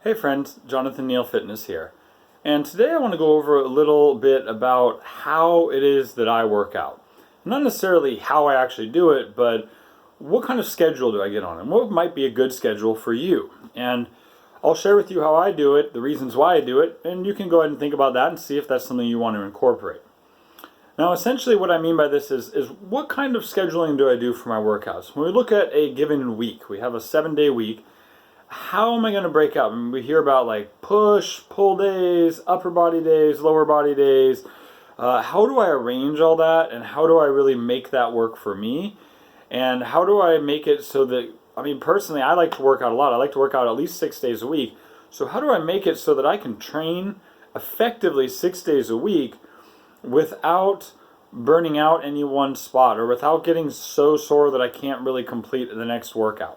Hey friends, Jonathan Neal Fitness here. And today I want to go over a little bit about how it is that I work out. Not necessarily how I actually do it, but what kind of schedule do I get on and what might be a good schedule for you. And I'll share with you how I do it, the reasons why I do it, and you can go ahead and think about that and see if that's something you want to incorporate. Now essentially what I mean by this is what kind of scheduling do I do for my workouts? When we look at a given week, we have a 7-day week. How am I going to break out? I mean, we hear about like push, pull days, upper body days, lower body days. How do I arrange all that, and how do I really make that work for me? And how do I make it so that, I mean, personally, I like to work out a lot. I like to work out at least 6 days a week. So how do I make it so that I can train effectively 6 days a week without burning out any one spot or without getting so sore that I can't really complete the next workout?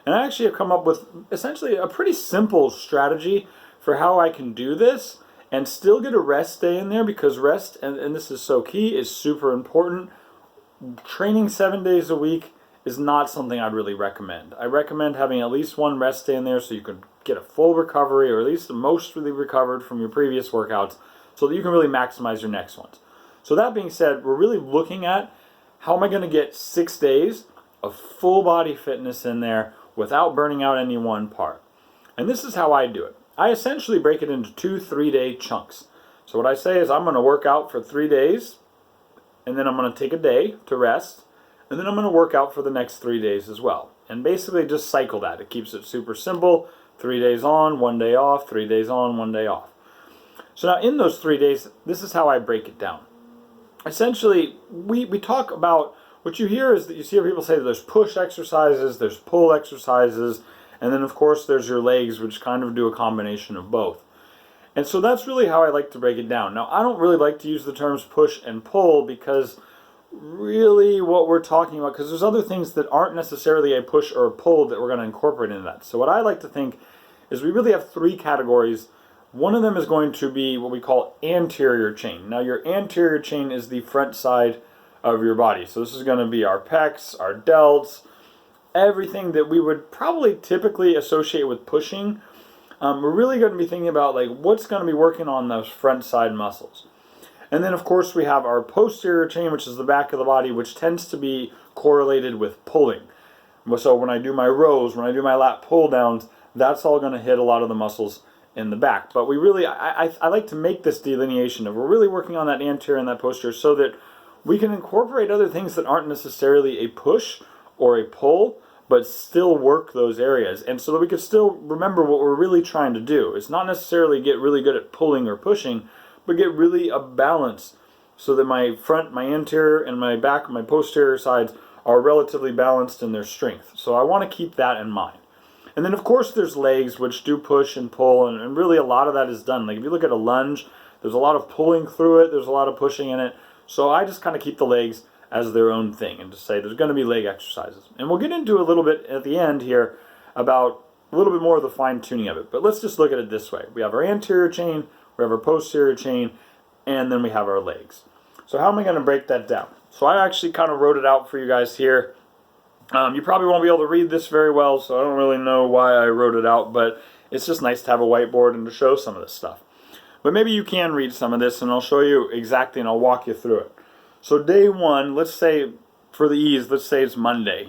And I actually have come up with essentially a pretty simple strategy for how I can do this and still get a rest day in there, because rest, and this is so key, is super important. Training 7 days a week is not something I'd really recommend. I recommend having at least one rest day in there so you can get a full recovery, or at least mostly recovered from your previous workouts, so that you can really maximize your next ones. So that being said, we're really looking at how am I going to get 6 days of full body fitness in there without burning out any one part. And this is how I do it. I essentially break it into 2 3-day chunks. So what I say is I'm going to work out for 3 days, and then I'm going to take a day to rest, and then I'm going to work out for the next 3 days as well. And basically just cycle that. It keeps it super simple. 3 days on, 1 day off, 3 days on, 1 day off. So now in those 3 days, this is how I break it down. Essentially, we talk about, what you hear is that you see people say that there's push exercises, there's pull exercises, and then of course there's your legs, which kind of do a combination of both. And so that's really how I like to break it down. Now, I don't really like to use the terms push and pull, because really what we're talking about, because there's other things that aren't necessarily a push or a pull that we're going to incorporate into that. So what I like to think is we really have 3 categories. One of them is going to be what we call anterior chain. Now, your anterior chain is the front side of your body. So this is going to be our pecs, our delts, everything that we would probably typically associate with pushing. We're really going to be thinking about like what's going to be working on those front side muscles. And then of course we have our posterior chain, which is the back of the body, which tends to be correlated with pulling. So when I do my rows, when I do my lat pull downs, that's all going to hit a lot of the muscles in the back. But we really, I like to make this delineation of we're really working on that anterior and that posterior, so that we can incorporate other things that aren't necessarily a push or a pull, but still work those areas. And so that we can still remember what we're really trying to do. It's not necessarily get really good at pulling or pushing, but get really a balance so that my front, my anterior, and my back, my posterior sides are relatively balanced in their strength. So I want to keep that in mind. And then of course there's legs, which do push and pull, and really a lot of that is done. Like if you look at a lunge, there's a lot of pulling through it, there's a lot of pushing in it. So I just kind of keep the legs as their own thing and just say there's going to be leg exercises. And we'll get into a little bit at the end here about a little bit more of the fine tuning of it. But let's just look at it this way. We have our anterior chain, we have our posterior chain, and then we have our legs. So how am I going to break that down? So I actually kind of wrote it out for you guys here. You probably won't be able to read this very well, so I don't really know why I wrote it out, but it's just nice to have a whiteboard and to show some of this stuff. But maybe you can read some of this, and I'll show you exactly, and I'll walk you through it. So day 1, let's say, for the ease, let's say it's Monday,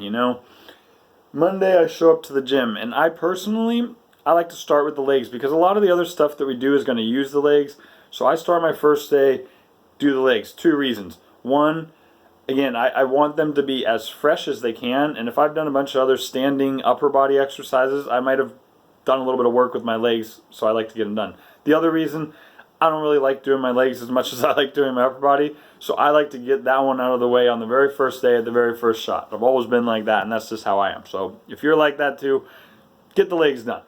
Monday I show up to the gym, and I like to start with the legs, because a lot of the other stuff that we do is going to use the legs. So I start my first day, do the legs. 2 reasons. 1, again, I want them to be as fresh as they can, and if I've done a bunch of other standing upper body exercises, I might have done a little bit of work with my legs, so I like to get them done. The other reason, I don't really like doing my legs as much as I like doing my upper body, so I like to get that one out of the way on the very first day at the very first shot. I've always been like that, and that's just how I am. So if you're like that too, get the legs done.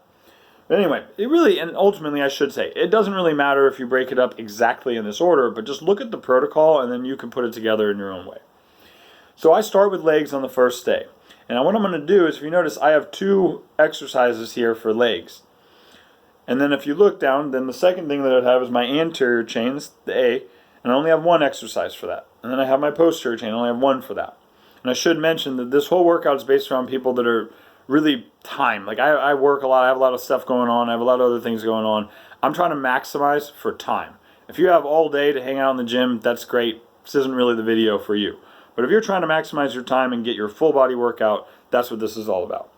But anyway, it really, and ultimately I should say, it doesn't really matter if you break it up exactly in this order, but just look at the protocol and then you can put it together in your own way. So I start with legs on the first day. And what I'm going to do is, if you notice, I have 2 exercises here for legs. And then if you look down, then the second thing that I'd have is my anterior chains, the A, and I only have 1 exercise for that. And then I have my posterior chain, I only have 1 for that. And I should mention that this whole workout is based around people that are really time. Like I work a lot, I have a lot of stuff going on, I have a lot of other things going on. I'm trying to maximize for time. If you have all day to hang out in the gym, that's great. This isn't really the video for you. But if you're trying to maximize your time and get your full body workout, that's what this is all about.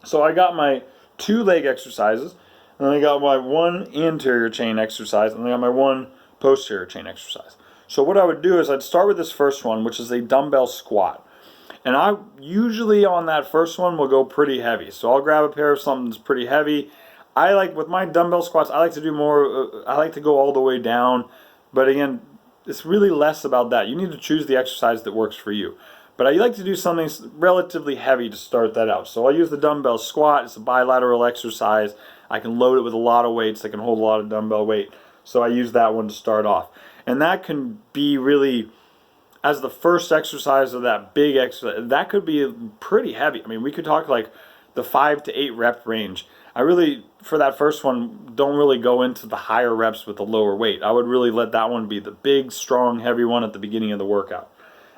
So I got my 2 leg exercises, and then I got my 1 anterior chain exercise, and then I got my 1 posterior chain exercise. So what I would do is I'd start with this first one, which is a dumbbell squat. And I usually on that first one will go pretty heavy. So I'll grab a pair of something that's pretty heavy. I like, with my dumbbell squats, I like to do more, I like to go all the way down. But again, it's really less about that. You need to choose the exercise that works for you. But I like to do something relatively heavy to start that out. So I'll use the dumbbell squat. It's a bilateral exercise. I can load it with a lot of weights. I can hold a lot of dumbbell weight. So I use that one to start off. And that can be really, as the first exercise of that big exercise, that could be pretty heavy. I mean, we could talk like the 5 to 8 rep range. I really, for that first one, don't really go into the higher reps with the lower weight. I would really let that one be the big, strong, heavy one at the beginning of the workout.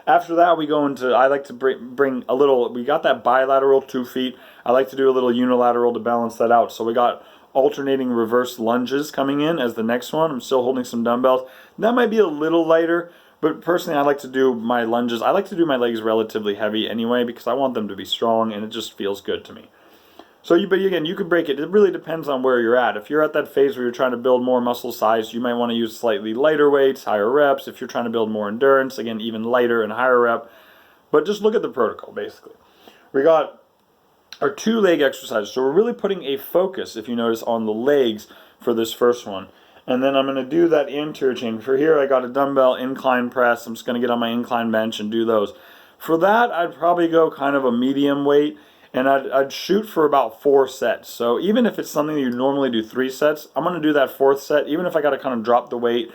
After that, we go into, I like to bring a little, we got that bilateral 2 feet. I like to do a little unilateral to balance that out. So we got alternating reverse lunges coming in as the next one. I'm still holding some dumbbells. That might be a little lighter, but personally I like to do my lunges. I like to do my legs relatively heavy anyway because I want them to be strong and it just feels good to me. So, but again, you could break it. It really depends on where you're at. If you're at that phase where you're trying to build more muscle size, you might want to use slightly lighter weights, higher reps. If you're trying to build more endurance, again, even lighter and higher rep. But just look at the protocol, basically. We got our 2 leg exercises. So we're really putting a focus, if you notice, on the legs for this first one. And then I'm going to do that anterior chain. For here, I got a dumbbell incline press. I'm just going to get on my incline bench and do those. For that, I'd probably go kind of a medium weight. And I'd shoot for about 4 sets. So even if it's something you normally do 3 sets, I'm going to do that 4th set, even if I got to kind of drop the weight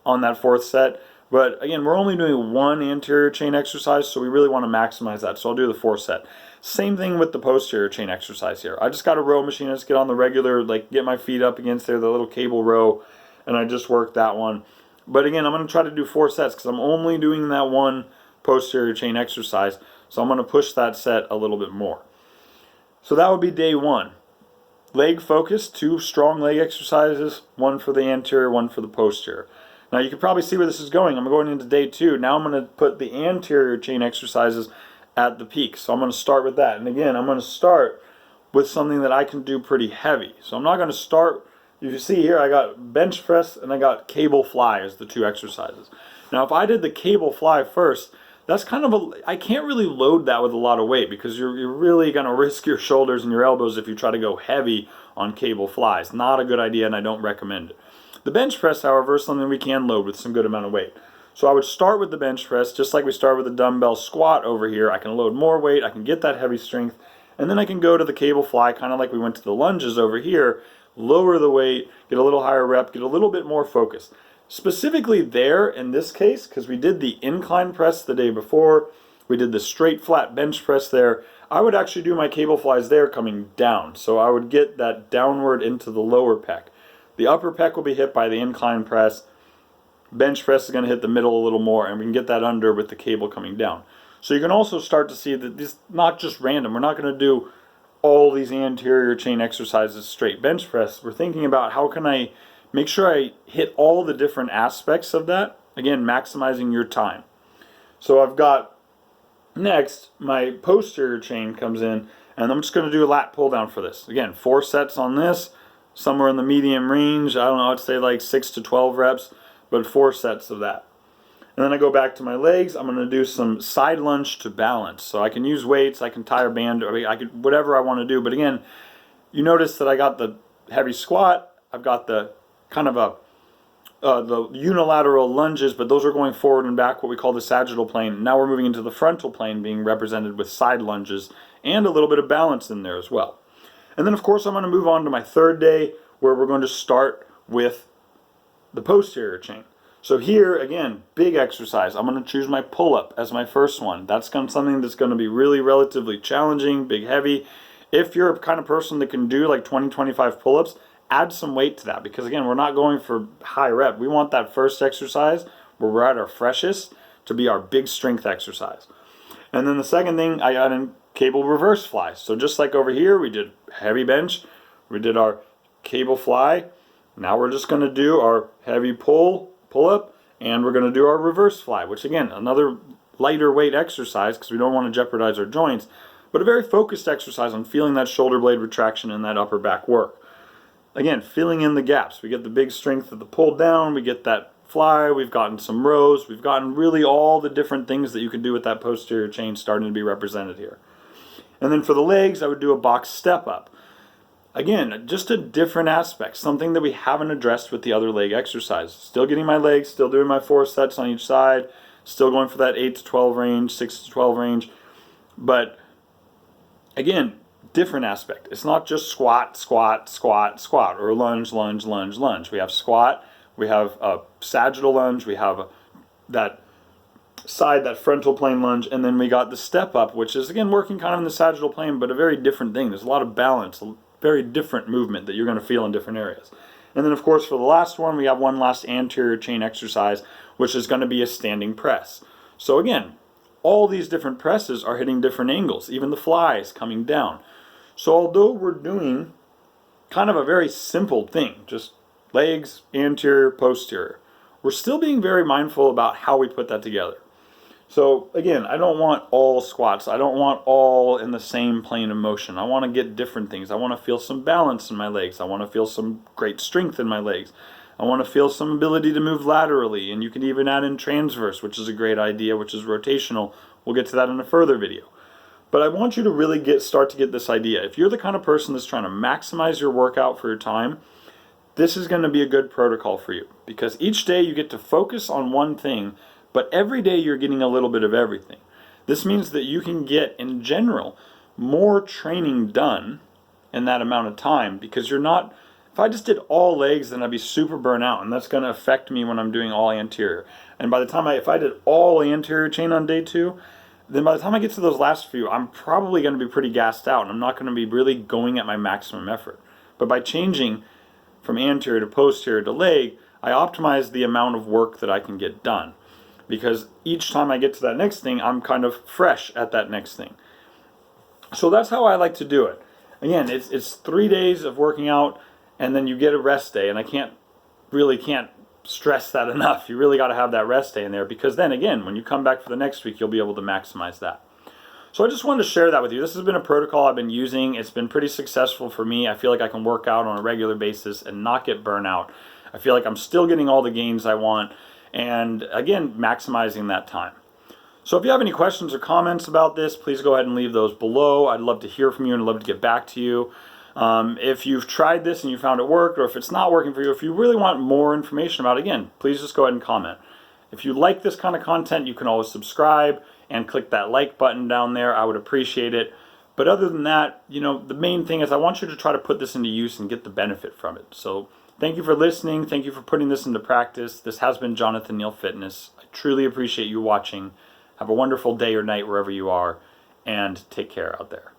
on that 4th set. But again, we're only doing 1 anterior chain exercise, so we really want to maximize that. So I'll do the 4th set. Same thing with the posterior chain exercise here. I just got a row machine. I just get on the regular, like get my feet up against there, the little cable row, and I just work that one. But again, I'm going to try to do 4 sets because I'm only doing that 1 posterior chain exercise. So I'm going to push that set a little bit more. So that would be day 1. Leg focus, 2 strong leg exercises, 1 for the anterior, 1 for the posterior. Now you can probably see where this is going. I'm going into day 2. Now I'm going to put the anterior chain exercises at the peak. So I'm going to start with that. And again, I'm going to start with something that I can do pretty heavy. So I'm not going to start, you see here I got bench press and I got cable fly as the 2 exercises. Now if I did the cable fly first, that's kind of I can't really load that with a lot of weight because you're really going to risk your shoulders and your elbows if you try to go heavy on cable flies. Not a good idea and I don't recommend it. The bench press, however, is something we can load with some good amount of weight. So I would start with the bench press just like we start with the dumbbell squat over here. I can load more weight, I can get that heavy strength, and then I can go to the cable fly kind of like we went to the lunges over here, lower the weight, get a little higher rep, get a little bit more focus. Specifically there in this case, because we did the incline press the day before, we did the straight flat bench press there, I would actually do my cable flies there coming down. So I would get that downward into the lower pec. The upper pec will be hit by the incline press. Bench press is going to hit the middle a little more, and we can get that under with the cable coming down. So you can also start to see that this is not just random. We're not going to do all these anterior chain exercises straight bench press. We're thinking about how can I make sure I hit all the different aspects of that. Again, maximizing your time. So I've got next my posterior chain comes in, and I'm just going to do a lat pull down for this. Again, 4 sets on this, somewhere in the medium range. I don't know, I'd say like 6 to 12 reps, but 4 sets of that. And then I go back to my legs. I'm going to do some side lunge to balance. So I can use weights, I can tie a band, or I can whatever I want to do. But again, you notice that I got the heavy squat, I've got the kind of the unilateral lunges, but those are going forward and back, what we call the sagittal plane. Now we're moving into the frontal plane, being represented with side lunges and a little bit of balance in there as well. And then of course I'm going to move on to my 3rd day, where we're going to start with the posterior chain. So here again, big exercise. I'm going to choose my pull-up as my first one. That's something that's going to be really relatively challenging, big, heavy. If you're a kind of person that can do like 20-25 pull-ups, add some weight to that, because again, we're not going for high rep. We want that first exercise where we're at our freshest to be our big strength exercise. And then the second thing, I got in cable reverse fly. So just like over here, we did heavy bench, we did our cable fly. Now we're just going to do our heavy pull up, and we're going to do our reverse fly, which again, another lighter weight exercise because we don't want to jeopardize our joints, but a very focused exercise on feeling that shoulder blade retraction and that upper back work. Again, filling in the gaps. We get the big strength of the pull down, we get that fly, we've gotten some rows, we've gotten really all the different things that you can do with that posterior chain starting to be represented here. And then for the legs, I would do a box step up. Again, just a different aspect, something that we haven't addressed with the other leg exercises. Still getting my legs, still doing my 4 sets on each side, still going for that 8 to 12 range, 6 to 12 range. But again, different aspect. It's not just squat, squat, squat, squat, or lunge, lunge, lunge, lunge. We have squat, we have a sagittal lunge, we have that side, that frontal plane lunge, and then we got the step up, which is again working kind of in the sagittal plane, but a very different thing. There's a lot of balance, very different movement that you're going to feel in different areas. And then of course for the last one, we have one last anterior chain exercise, which is going to be a standing press. So again, all these different presses are hitting different angles, even the fly is coming down. So although we're doing kind of a very simple thing, just legs, anterior, posterior, we're still being very mindful about how we put that together. So again, I don't want all squats. I don't want all in the same plane of motion. I want to get different things. I want to feel some balance in my legs. I want to feel some great strength in my legs. I want to feel some ability to move laterally, and you can even add in transverse, which is a great idea, which is rotational. We'll get to that in a further video. But I want you to really start to get this idea. If you're the kind of person that's trying to maximize your workout for your time, this is going to be a good protocol for you, because each day you get to focus on one thing, but every day you're getting a little bit of everything. This means that you can get, in general, more training done in that amount of time, because you're not, if I just did all legs, then I'd be super burnt out, and that's going to affect me when I'm doing all anterior. And by the time if I did all anterior chain on day 2, then by the time I get to those last few, I'm probably going to be pretty gassed out, and I'm not going to be really going at my maximum effort. But by changing from anterior to posterior to leg, I optimize the amount of work that I can get done. Because each time I get to that next thing, I'm kind of fresh at that next thing. So that's how I like to do it. Again, it's 3 days of working out, and then you get a rest day, and I can't stress that enough. You really got to have that rest day in there, because then again, when you come back for the next week, you'll be able to maximize that. So I just wanted to share that with you. This has been a protocol I've been using. It's been pretty successful for me. I feel like I can work out on a regular basis and not get burnt out. I feel like I'm still getting all the gains I want, and again, maximizing that time. So if you have any questions or comments about this, please go ahead and leave those below. I'd love to hear from you and I'd love to get back to you. If you've tried this and you found it worked, or if it's not working for you, if you really want more information about it, again, please just go ahead and comment. If you like this kind of content, you can always subscribe and click that like button down there. I would appreciate it. But other than that, the main thing is I want you to try to put this into use and get the benefit from it. So thank you for listening. Thank you for putting this into practice. This has been Jonathan Neal Fitness. I truly appreciate you watching. Have a wonderful day or night wherever you are, and take care out there.